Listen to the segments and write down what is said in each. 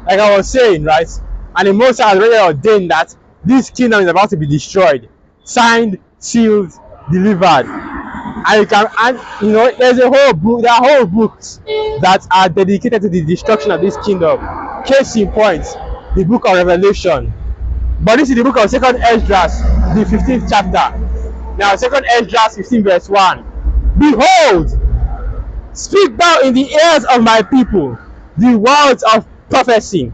like I was saying, right? And the Most High has already ordained that this kingdom is about to be destroyed, signed, sealed, delivered. And you can, and there's a whole book, there are whole books that are dedicated to the destruction of this kingdom. Case in point, the book of Revelation. But this is the book of Second Esdras, the 15th chapter. Now, Second Esdras 15 verse 1. Behold, speak thou in the ears of my people the words of prophecy,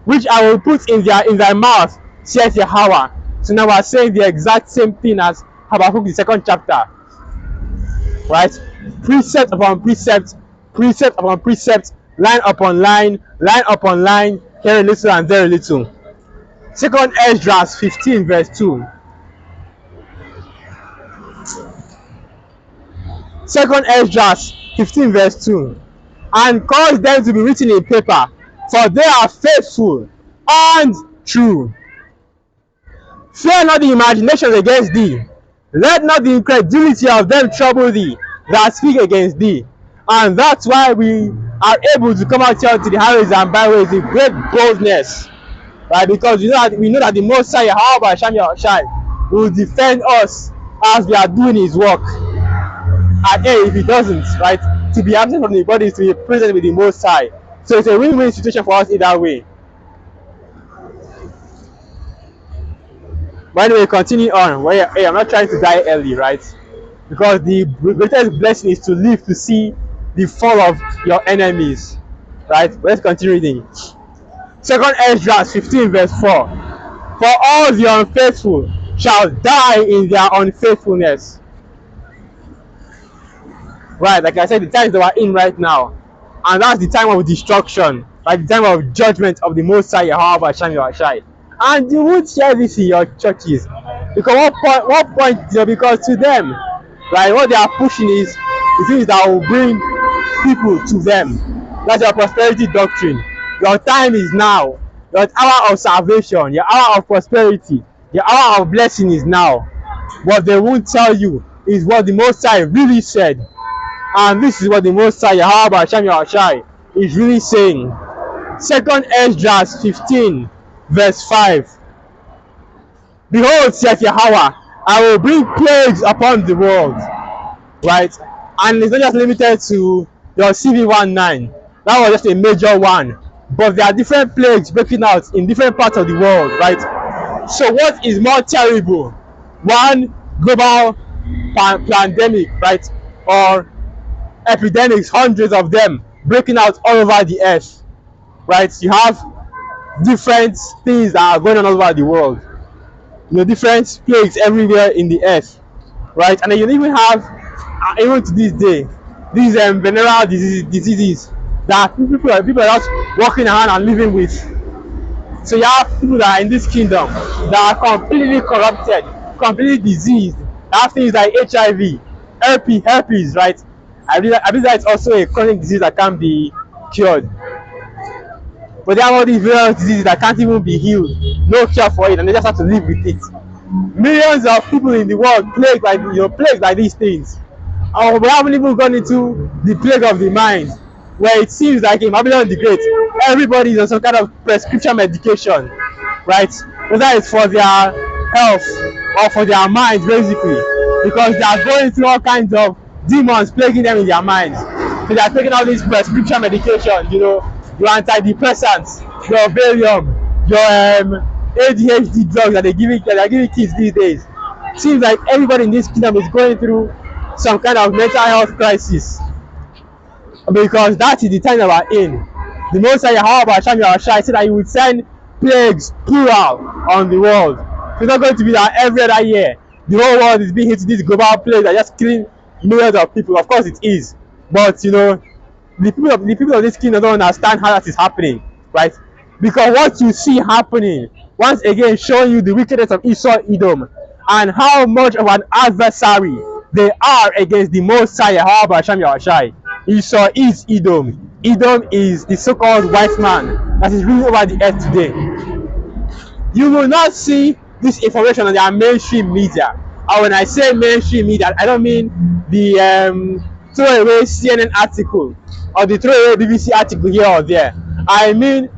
which I will put in thy mouth, saith Yahweh. So now we're saying the exact same thing as Habakkuk, the second chapter. Right? Precept upon precept, precept upon precept, line upon line upon line, here a little and there a little. Second Esdras 15 verse 2. Second Esdras 15 verse 2. And cause them to be written in paper, for they are faithful and true. Fear not the imaginations against thee. Let not the incredulity of them trouble thee that speak against thee. And that's why we are able to come out here to the highways and byways with great boldness. Right? Because we know that the Most High, Yahweh Shem Yahushai, will defend us as we are doing his work. And hey, if he doesn't, right, to be absent from the body is to be present with the Most High. So it's a win-win situation for us either way. But anyway, continue on. Well, hey, I'm not trying to die early, right? Because the greatest blessing is to live to see the fall of your enemies, right? But let's continue reading. Second Esdras 15 verse 4. For all the unfaithful shall die in their unfaithfulness. Right, like I said, the times that we're in right now, and that's the time of destruction, like the time of judgment of the Most High Yahweh Shem Yahushai. And you won't share this in your churches, because what point because to them, right, what they are pushing is the things that will bring people to them. That's your prosperity doctrine. Your time is now. Your hour of salvation, your hour of prosperity, your hour of blessing is now. What they won't tell you is what the Most High really said. And this is what the Most High Yahweh Shem Yahushai is really saying. Second Esdras 15 verse 5. Behold, saith Yahweh, I will bring plagues upon the world. Right? And it's not just limited to your CV19. That was just a major one. But there are different plagues breaking out in different parts of the world, right? So what is more terrible? One, global pandemic, right? Or epidemics, hundreds of them breaking out all over the earth, right? You have different things that are going on all over the world, different plagues everywhere in the earth, right? And then you even have, even to this day, these venereal diseases that people are just walking around and living with. So you have people that are in this kingdom that are completely corrupted, completely diseased. They have things like HIV, herpes, right? I believe that it's also a chronic disease that can't be cured. But they have all these various diseases that can't even be healed, no cure for it, and they just have to live with it. Millions of people in the world plagued by these things. And we haven't even gone into the plague of the mind, where it seems like in Babylon the Great, everybody is on some kind of prescription medication, right? Whether it's for their health or for their minds, basically, because they are going through all kinds of demons plaguing them in their minds. So they are taking all these prescription medication, your antidepressants, your Valium, your ADHD drugs that they are giving kids these days. Seems like everybody in this kingdom is going through some kind of mental health crisis, because that is the time that we're in. The Most High Yahweh Shem Yahushai said that he would send plagues plural on the world. It's not going to be that every other year the whole world is being hit with this global plague that just killing millions of people. Of course it is, but the people of this kingdom don't understand how that is happening, right? Because what you see happening, once again, showing you the wickedness of Esau, Edom, and how much of an adversary they are against the Most High Yahweh Shem Yahushai. Esau is Edom. Edom is the so-called white man that is ruling over the earth today. You will not see this information on their mainstream media. And when I say mainstream media, I don't mean the throwaway CNN article or the throwaway BBC article here or there. I mean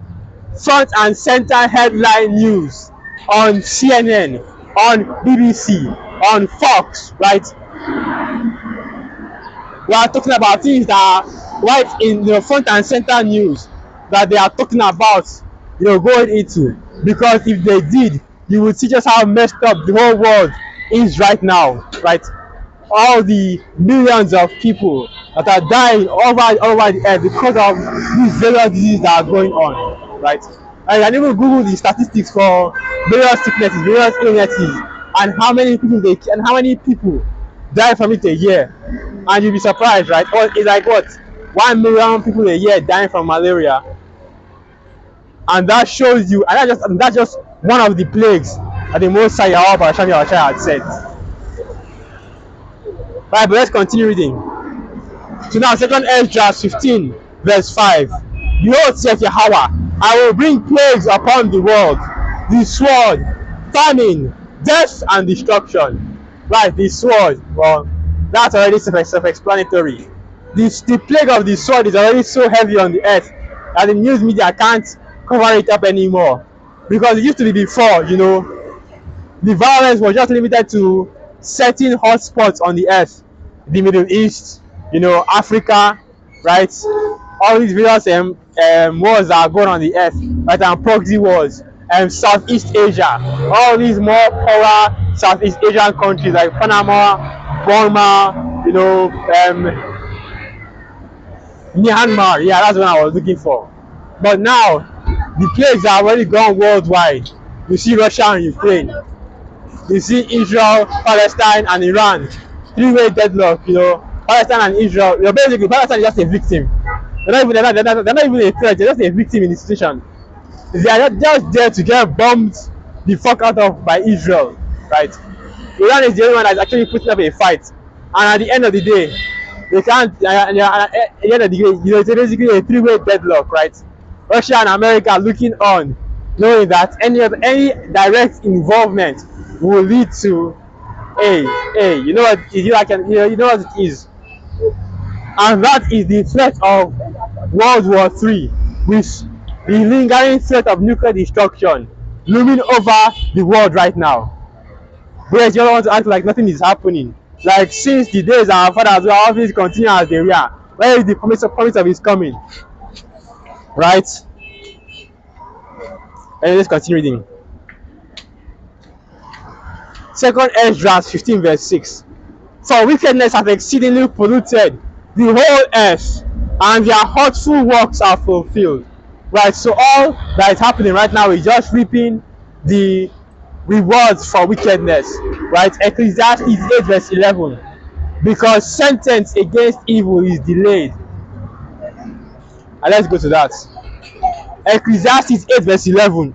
front and center headline news on CNN, on BBC, on Fox, right? We are talking about things that are right in the front and center news that they are talking about, going into. Because if they did, you would see just how messed up the whole world is right now, right? All the millions of people that are dying all over the earth because of these various diseases that are going on, right? And you can even Google the statistics for various sicknesses, various illnesses, and how many people die from it a year, and you'll be surprised, right? Or it's like what, 1 million people a year dying from malaria, and that shows you, and that's just one of the plagues that the Most High Yahweh Hashem Yahushua had said. Right, but let's continue reading. So now, second Ezra 15, verse 5. Behold, saith Yahweh, I will bring plagues upon the world, the sword, famine, death, and destruction. Right, the sword, well, that's already self-explanatory. The plague of the sword is already so heavy on the earth that the news media can't cover it up anymore. Because it used to be before, the violence was just limited to certain hotspots on the earth, the Middle East, Africa, right? All these various wars that are going on the earth, right? And proxy wars, Southeast Asia, all these more poorer Southeast Asian countries like Panama, Burma, Myanmar. Yeah, that's what I was looking for. But now, the plagues are already gone worldwide. You see Russia and Ukraine. You see Israel, Palestine, and Iran. Three-way deadlock, Palestine and Israel. Basically, Palestine is just a victim. They're not even a threat. They're just a victim in the situation. They are just there to get bombed the fuck out of by Israel, right? Iran is the only one that's actually putting up a fight. And at the end of the day, they can't. At the end of the day, it's basically a three-way deadlock, right? Russia and America are looking on, knowing that any direct involvement will lead to, you know what it is, and that is the threat of World War III, with the lingering threat of nuclear destruction looming over the world right now. Whereas you don't want to act like nothing is happening. Like since the days our fathers were always continue as they were. Where is the promise of his coming? Right? And let's continue reading. Second Ezra 15 verse 6. For wickedness hath exceedingly polluted the whole earth, and their hurtful works are fulfilled. Right, so all that is happening right now is just reaping the rewards for wickedness. Right, Ecclesiastes 8 verse 11. Because sentence against evil is delayed. And let's go to that. Ecclesiastes 8 verse 11.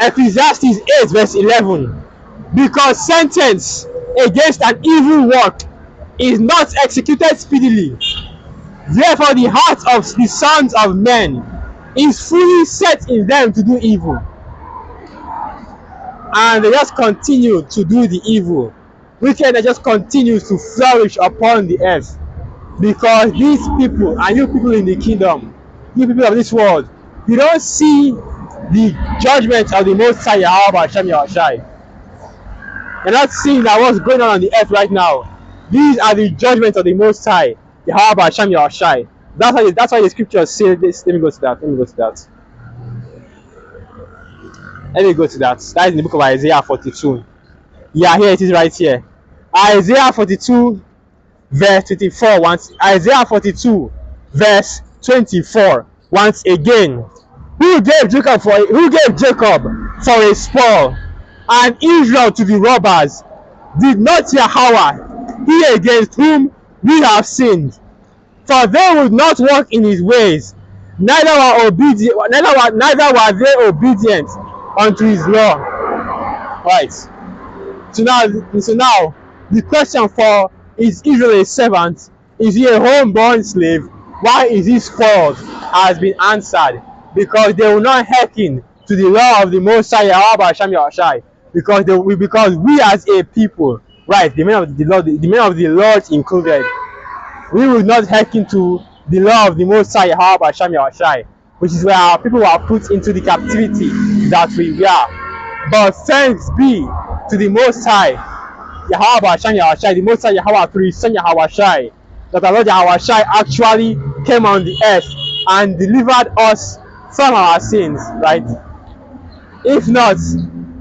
Ecclesiastes 8 verse 11. Because sentence against an evil work is not executed speedily, therefore the heart of the sons of men is fully set in them to do evil, and they just continue to do the evil. Wickedness just continues to flourish upon the earth, because these people, and you people in the kingdom, you people of this world, you don't see the judgment of the Most High Yahweh Hashem Yahushai. You're not seeing that what's going on the earth right now. These are the judgments of the Most High Yahweh Hashem Yahushai. That's why the scriptures say this. Let me go to that. That is in the book of Isaiah 42. Yeah, here it is right here. Isaiah 42 verse 24. Isaiah 42 verse 24. Once again. Who gave Jacob for a spoil, and Israel to the robbers? Did not Yahweh, he against whom we have sinned? For they would not walk in his ways, neither were they obedient unto his law. Right. So now the question for, is Israel a servant? Is he a homeborn slave? Why is he spoiled? Has been answered. Because they will not hearken to the law of the Most High Yahweh Hashem Yahushai, because we as a people, right, the men of the Lord, the men of the Lord included, we will not hearken to the law of the Most High Yahweh Hashem Yahushai, which is where our people were put into the captivity that we were. But thanks be to the Most High Yahweh Hashem Yahushai, the Most High Yahweh through His Son Yahushai, that our Lord Yahushai actually came on the earth and delivered us from our sins, right? If not,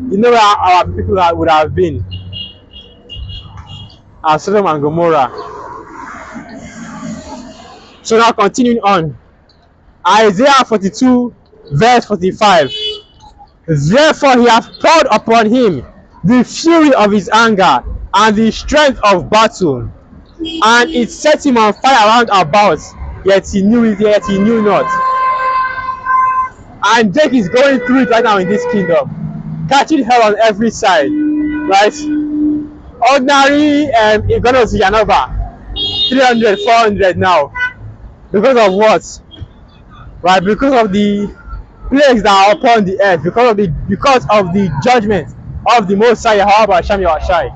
you know where our people would have been, as Sodom and Gomorrah. So now continuing on, Isaiah 42 verse 45. Therefore he hath poured upon him the fury of his anger and the strength of battle, and it set him on fire round about, yet he knew not. And Jake is going through it right now in this kingdom, catching hell on every side, right? Ordinary gonna see another 300, 400 now. Because of what? Right? Because of the plagues that are upon the earth, because of the judgment of the Most High Yahweh Hashem Yahushai.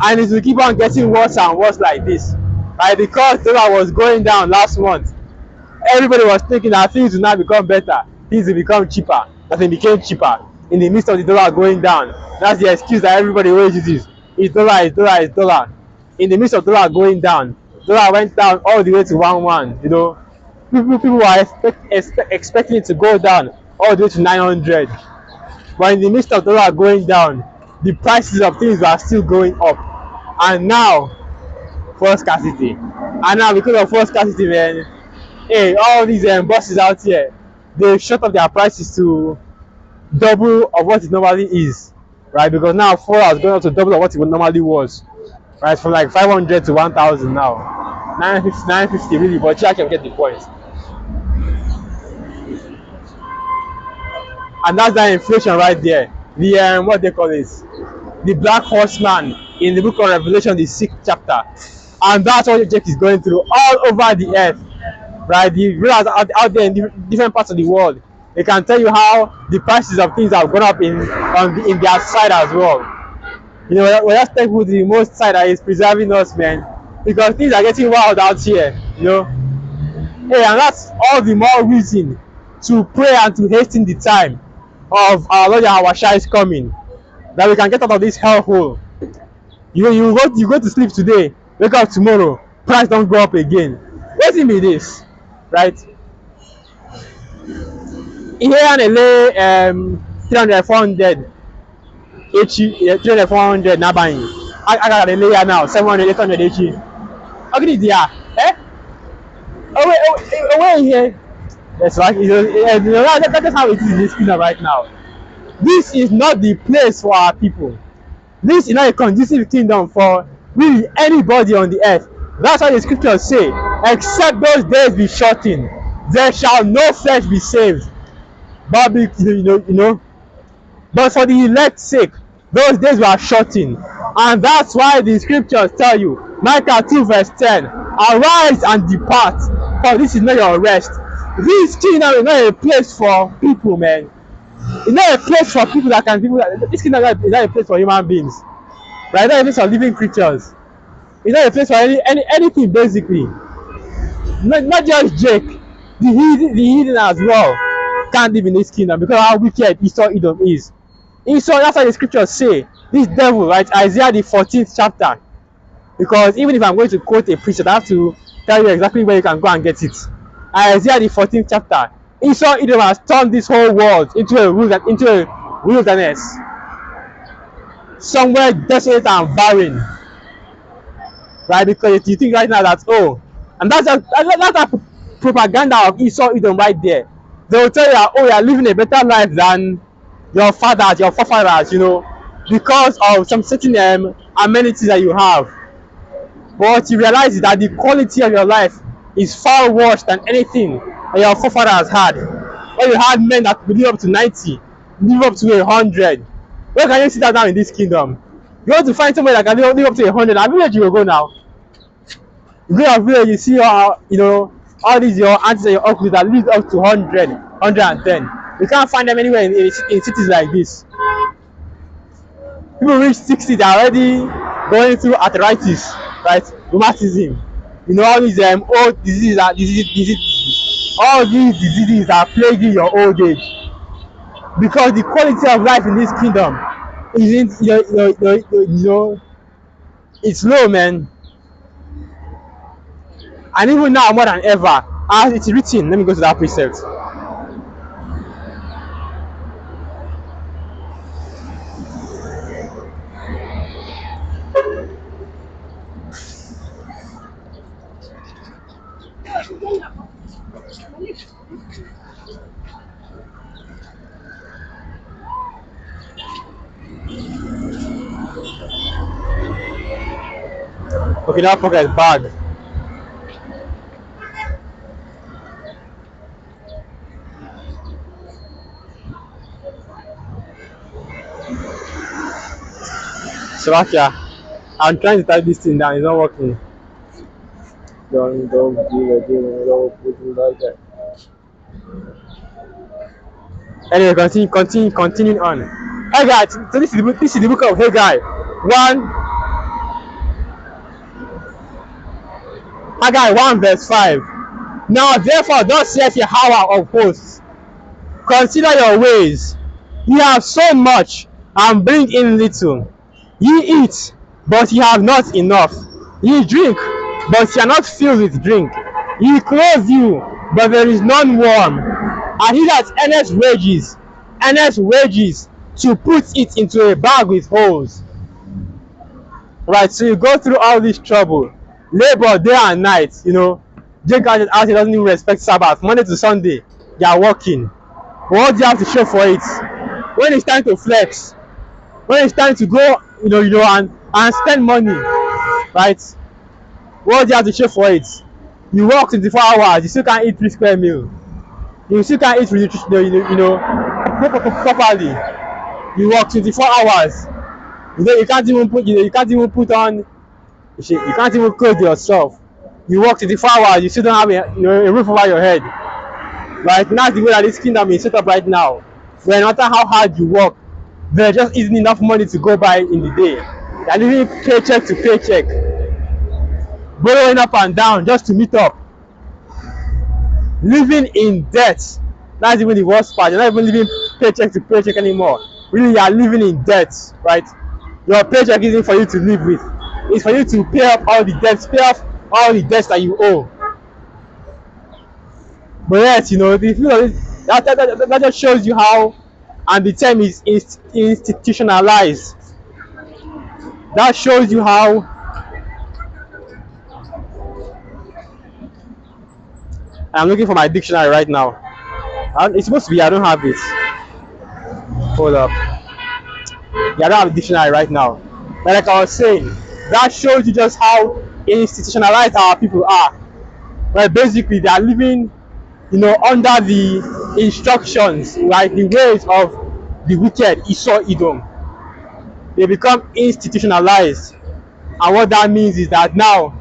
And it will keep on getting worse and worse like this. Right? Because dollar was going down last month, everybody was thinking that things will now become better, things will become cheaper. That it became cheaper in the midst of the dollar going down. That's the excuse that everybody always uses. It's dollar. In the midst of dollar going down, dollar went down all the way to 1-1. You know, people were expecting it to go down all the way to 900. But in the midst of dollar going down, the prices of things were still going up. And now, false scarcity. And now because of false scarcity, man, hey, all these bosses out here, they shut up their prices to double of what it normally is, right? Because now fuel has gone up to double of what it normally was, right? From like 500 to 1,000 now, 950 really, but I can get the point. And that's that inflation right there. The what they call it, the black horseman in the book of Revelation, the 6th chapter, and that's what Jake is going through all over the earth, right? The rulers out there in different parts of the world, they can tell you how the prices of things have gone up in their side as well. You know, we're just thankful to the Most High that is preserving us, man, because things are getting wild out here, you know. Hey, and that's all the more reason to pray and to hasten the time of our Lord Yahushai's coming, that we can get out of this hellhole. You go to sleep today, wake up tomorrow, price don't go up again. What do you mean this, right? Here and lay 300, 400, 300, 400 now buying. I got a layer now 700, 800 each. Okay, there, eh? Away here. That's right. That's how it is in this kingdom right now. This is not the place for our people. This is not a conducive kingdom for really anybody on the earth. That's why the scriptures say, except those days be shortened, there shall no flesh be saved. But but for the elect's sake, those days were shortened. And that's why the scriptures tell you, Micah 2 verse 10, arise and depart, for this is not your rest. This kingdom is not a place for people, man. It's not a place for people that can this kingdom is not a place for human beings. Right? It's not a place for living creatures. It's not a place for anything basically. Not just Jake. The heathen as well can't live in this kingdom because of how wicked Esau Edom is. Esau, that's why the scriptures say, this devil, right? Isaiah the 14th chapter. Because even if I'm going to quote a preacher, I have to tell you exactly where you can go and get it. Isaiah the 14th chapter. Esau Edom has turned this whole world into a wilderness, somewhere desolate and barren, right? Because you think right now that and that's a propaganda of Esau Edom right there. They will tell you that you're living a better life than your fathers, your forefathers, you know, because of some certain amenities that you have. But you realize that the quality of your life is far worse than anything that your forefathers had. When you had men that could live up to 90, live up to 100. Where can you see that now in this kingdom? You want to find somebody that can live up to 100. At village you will go now. You go to village, you see all these your aunts and your uncles that live up to 100, 110. You can't find them anywhere in cities like this. People reach 60, they're already going through arthritis, right? Rheumatism. You know, all these old diseases, all these diseases are plaguing your old age. Because the quality of life in this kingdom isn't, it's low, man. And even now, more than ever, as it's written, let me go to that precept. Okay, now pocket bag. Slovakia. I'm trying to type this thing down, it's not working. Don't do it, don't put it like that. Anyway, continue on. Hey guys, so this is the book of Haggai. Haggai 1 verse 5. Now therefore thus saith Yahweh of hosts, consider your ways. Ye have sown much, and bring in little. Ye eat, but ye have not enough. Ye drink, but ye are not filled with drink. Ye clothe you, but there is none warm. And he that earnest wages to put it into a bag with holes. Right, so you go through all this trouble, labor day and night, Jake out here doesn't even respect Sabbath. Monday to Sunday, they are working. What do you have to show for it? When it's time to flex, when it's time to go, and spend money, right? What do you have to show for it? You work 24 hours, you still can't eat 3 square meal. You still can't eat properly. You work 24 hours. You can't even put on. You can't even clothe yourself. You work 24 hours. You still don't have a roof over your head. Right? That's the way that this kingdom is set up right now. Where no matter how hard you work, there just isn't enough money to go by in the day. You're living paycheck to paycheck, borrowing up and down just to meet up. Living in debt. That's even the worst part. You're not even living paycheck to paycheck anymore. Really, you are living in debt, right? Your paycheck isn't for you to live with. It's for you to pay off all the debts that you owe. But yes, that just shows you how, and the term is institutionalized. That shows you how. I'm looking for my dictionary right now. It's supposed to be, I don't have it. Hold up. Yeah, I don't have a dictionary right now. But like I was saying, that shows you just how institutionalized our people are. Well, basically, they are living, under the instructions, like the ways of the wicked Esau Edom. They become institutionalized. And what that means is that now,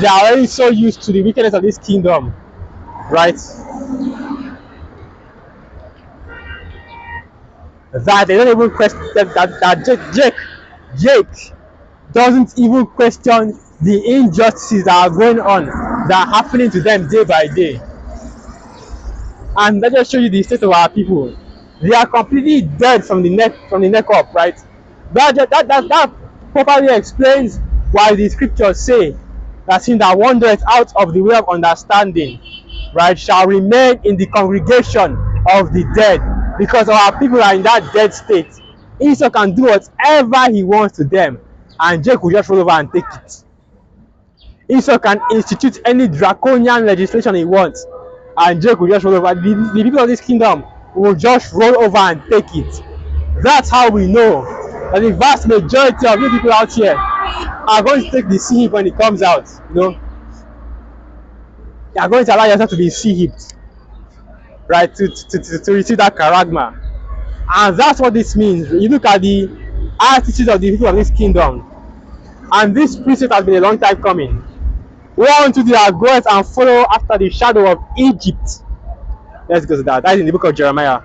they are already so used to the wickedness of this kingdom, right? That they don't even question that Jake doesn't even question the injustices that are going on, that are happening to them day by day. And that just shows you the state of our people. They are completely dead from the neck up, right? That properly explains why the scriptures say that him that wandereth out of the way of understanding, right, shall remain in the congregation of the dead, because our people are in that dead state. Esau can do whatever he wants to them, and Jake will just roll over and take it. Esau can institute any draconian legislation he wants, and Jake will just roll over. The people of this kingdom will just roll over and take it. That's how we know that the vast majority of you people out here are going to take the sea hip when it comes out. You are going to allow yourself to be sea hipped, right, to receive that charagma. And that's what this means. You look at the attitude of the people of this kingdom, and this precept has been a long time coming. Whereunto they are goers and follow after the shadow of Egypt, Let's go to that. That's in the book of Jeremiah.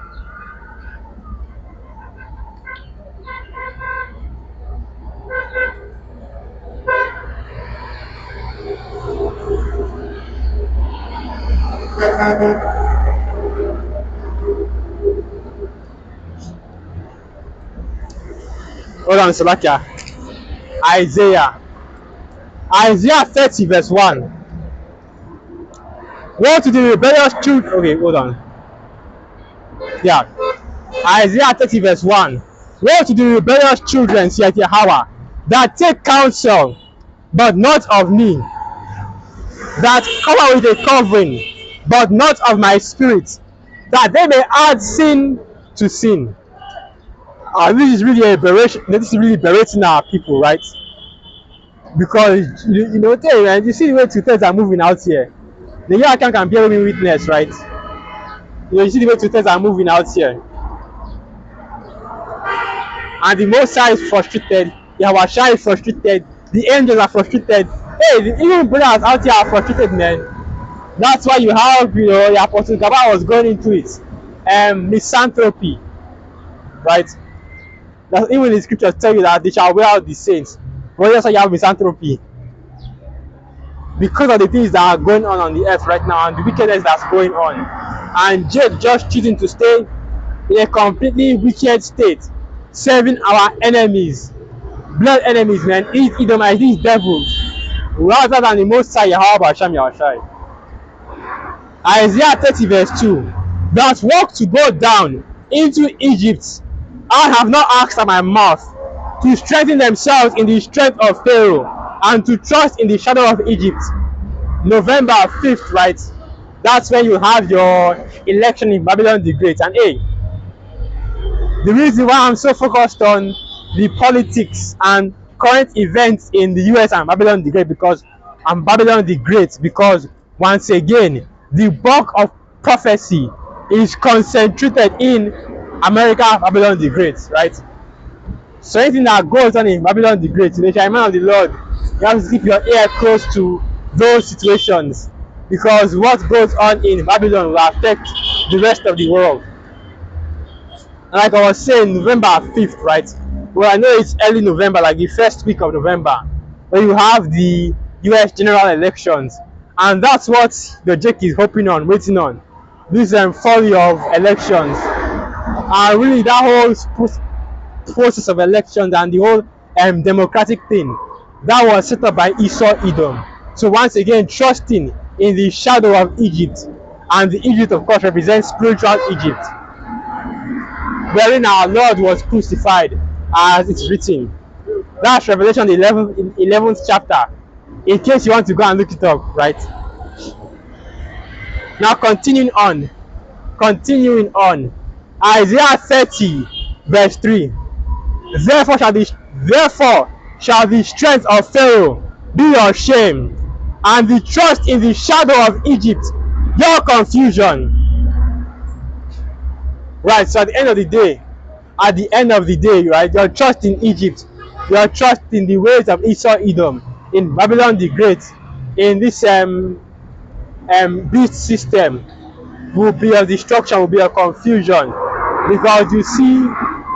Hold on, Salakia. Isaiah. Isaiah 30 verse 1. Woe to the rebellious children. Okay, hold on. Yeah. Isaiah 30 verse 1. Woe to the rebellious children, saith Yahweh, that take counsel, but not of me, that cover with a covering, but not of my spirit, that they may add sin to sin. This is really a aberration. This is really berating our people, right? Because you see the way tutors are moving out here. The year can bear me witness, right? You see the way tutors are moving out here. And the Most High is frustrated, Yahweh is frustrated, the angels are frustrated. Hey, even brothers out here are frustrated, man. That's why you have, the Apostle Gaba was going into it. Misanthropy, right? That even the scriptures tell you that they shall wear out the saints. But that's why you have misanthropy. Because of the things that are going on the earth right now and the wickedness that's going on. And Jake just choosing to stay in a completely wicked state, serving our enemies, blood enemies, man, Edomites, these devils, rather than the Most High Yahweh Hashem Yahushai. Isaiah 30 verse 2. That walk to go down into Egypt, I have not asked at my mouth, to strengthen themselves in the strength of Pharaoh, and to trust in the shadow of Egypt. November 5th, right? That's when you have your election in Babylon the Great. And hey, the reason why I'm so focused on the politics and current events in the US and Babylon the Great, because I'm Babylon the Great, because once again, the bulk of prophecy is concentrated in America, Babylon the Great, right? So anything that goes on in Babylon the Great, in the man of the Lord, you have to keep your ear close to those situations, because what goes on in Babylon will affect the rest of the world. And like I was saying, November 5th, right? Well, I know it's early November, like the first week of November, where you have the US general elections. And that's what the Jake is hoping on, waiting on. This folly of elections. And really that whole process of elections and the whole democratic thing, that was set up by Esau Edom. So once again, trusting in the shadow of Egypt. And the Egypt, of course, represents spiritual Egypt, wherein our Lord was crucified, as it's written. That's Revelation 11th chapter, in case you want to go and look it up, right? Now continuing on, Isaiah 30 verse 3. Therefore shall the strength of Pharaoh be your shame, and the trust in the shadow of Egypt your confusion. Right, so at the end of the day, right, your trust in Egypt, your trust in the ways of Esau Edom, in Babylon the Great, in this beast system, will be a destruction, will be a confusion, because you see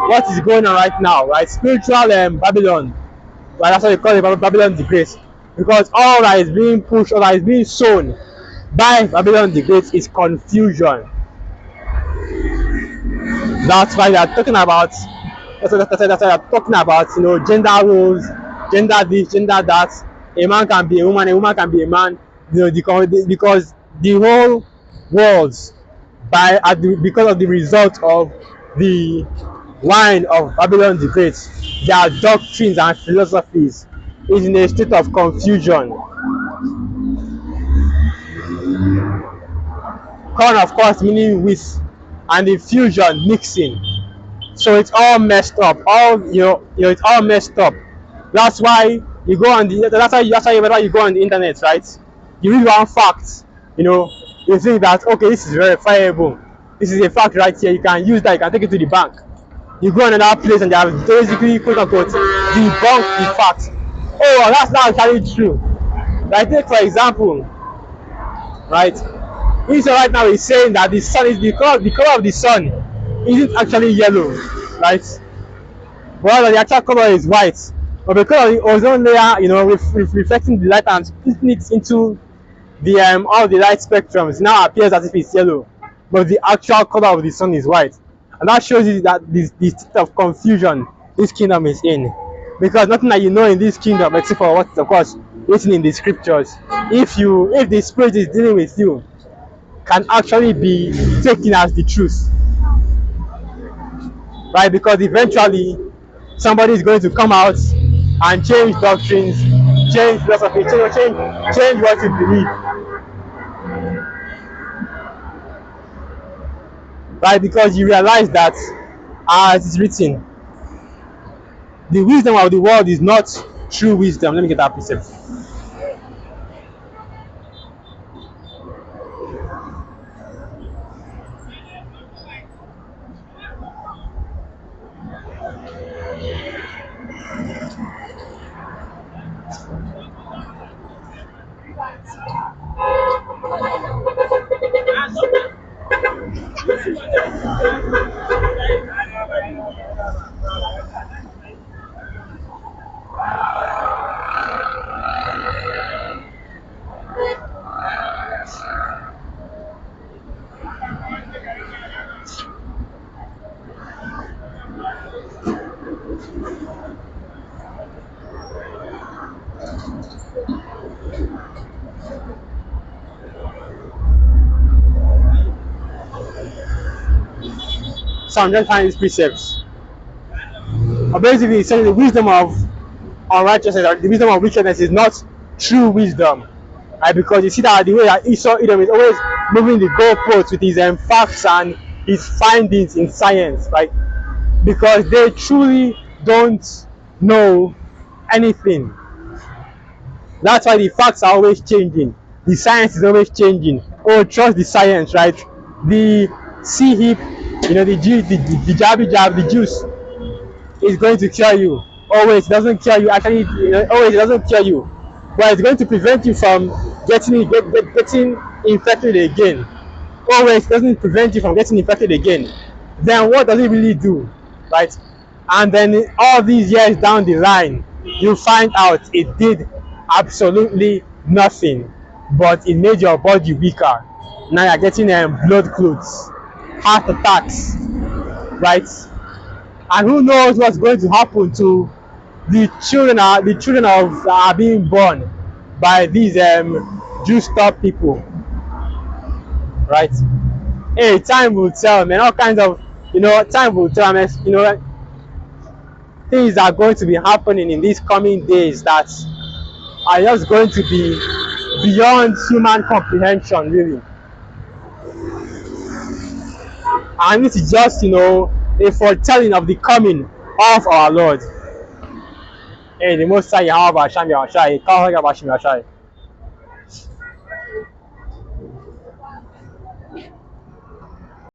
what is going on right now, right? Spiritual Babylon, right? That's what they call it, Babylon the Great, because all that is being pushed, all that is being sown by Babylon the Great is confusion. That's why they are talking about. That's why they are talking about, gender roles, gender this, gender that. A man can be a woman can be a man. Because the whole world, because of the result of the wine of Babylon the Great, their doctrines and philosophies is in a state of confusion. Corn, of course, meaning with, and infusion, mixing. So it's all messed up. It's all messed up. That's why you go on the. That's why you go on the internet, right? You read one fact. You think that, okay, this is verifiable. This is a fact right here. You can use that. You can take it to the bank. You go on another place and they have basically, quote unquote, debunked the fact. Oh, well, that's not actually true. Like, take for example, right? Israel right now is saying that the sun is the color of the sun isn't actually yellow, right? Well, the actual color is white, but because of the ozone layer, reflecting the light and splitting it into the all the light spectrums, now appears as if it's yellow, but the actual color of the sun is white, and that shows you that this state of confusion this kingdom is in, because nothing that you know in this kingdom, except for what of course written in the scriptures, if the spirit is dealing with you, can actually be taken as the truth, right? Because eventually somebody is going to come out and change doctrines, change philosophy, change what you believe, right? Because you realize that, as it's written, the wisdom of the world is not true wisdom. Let me get that precept. So I'm just finding these precepts. But basically, it's saying the wisdom of unrighteousness, or the wisdom of wickedness, is not true wisdom, right? Because you see that the way that Esau Edom is always moving the goalposts with his facts and his findings in science, right? Because they truly don't know anything. That's why the facts are always changing. The science is always changing. Oh, trust the science, right? The see hip, the jabby jab, the juice is going to cure you. Always, it doesn't cure you. Actually, always, it doesn't cure you. But it's going to prevent you from getting infected again. Always, it doesn't prevent you from getting infected again. Then what does it really do, right? And then all these years down the line, you find out it did absolutely nothing, but it made your body weaker. Now you're getting blood clots, heart attacks, right? And who knows what's going to happen to the children of are being born by these juiced up people, right? Hey, time will tell, man. All kinds of time will tell, man. Things are going to be happening in these coming days that are just going to be beyond human comprehension, really. And this is just a foretelling of the coming of our Lord. Hey, the Most High Yahweh Hashem Yahshai,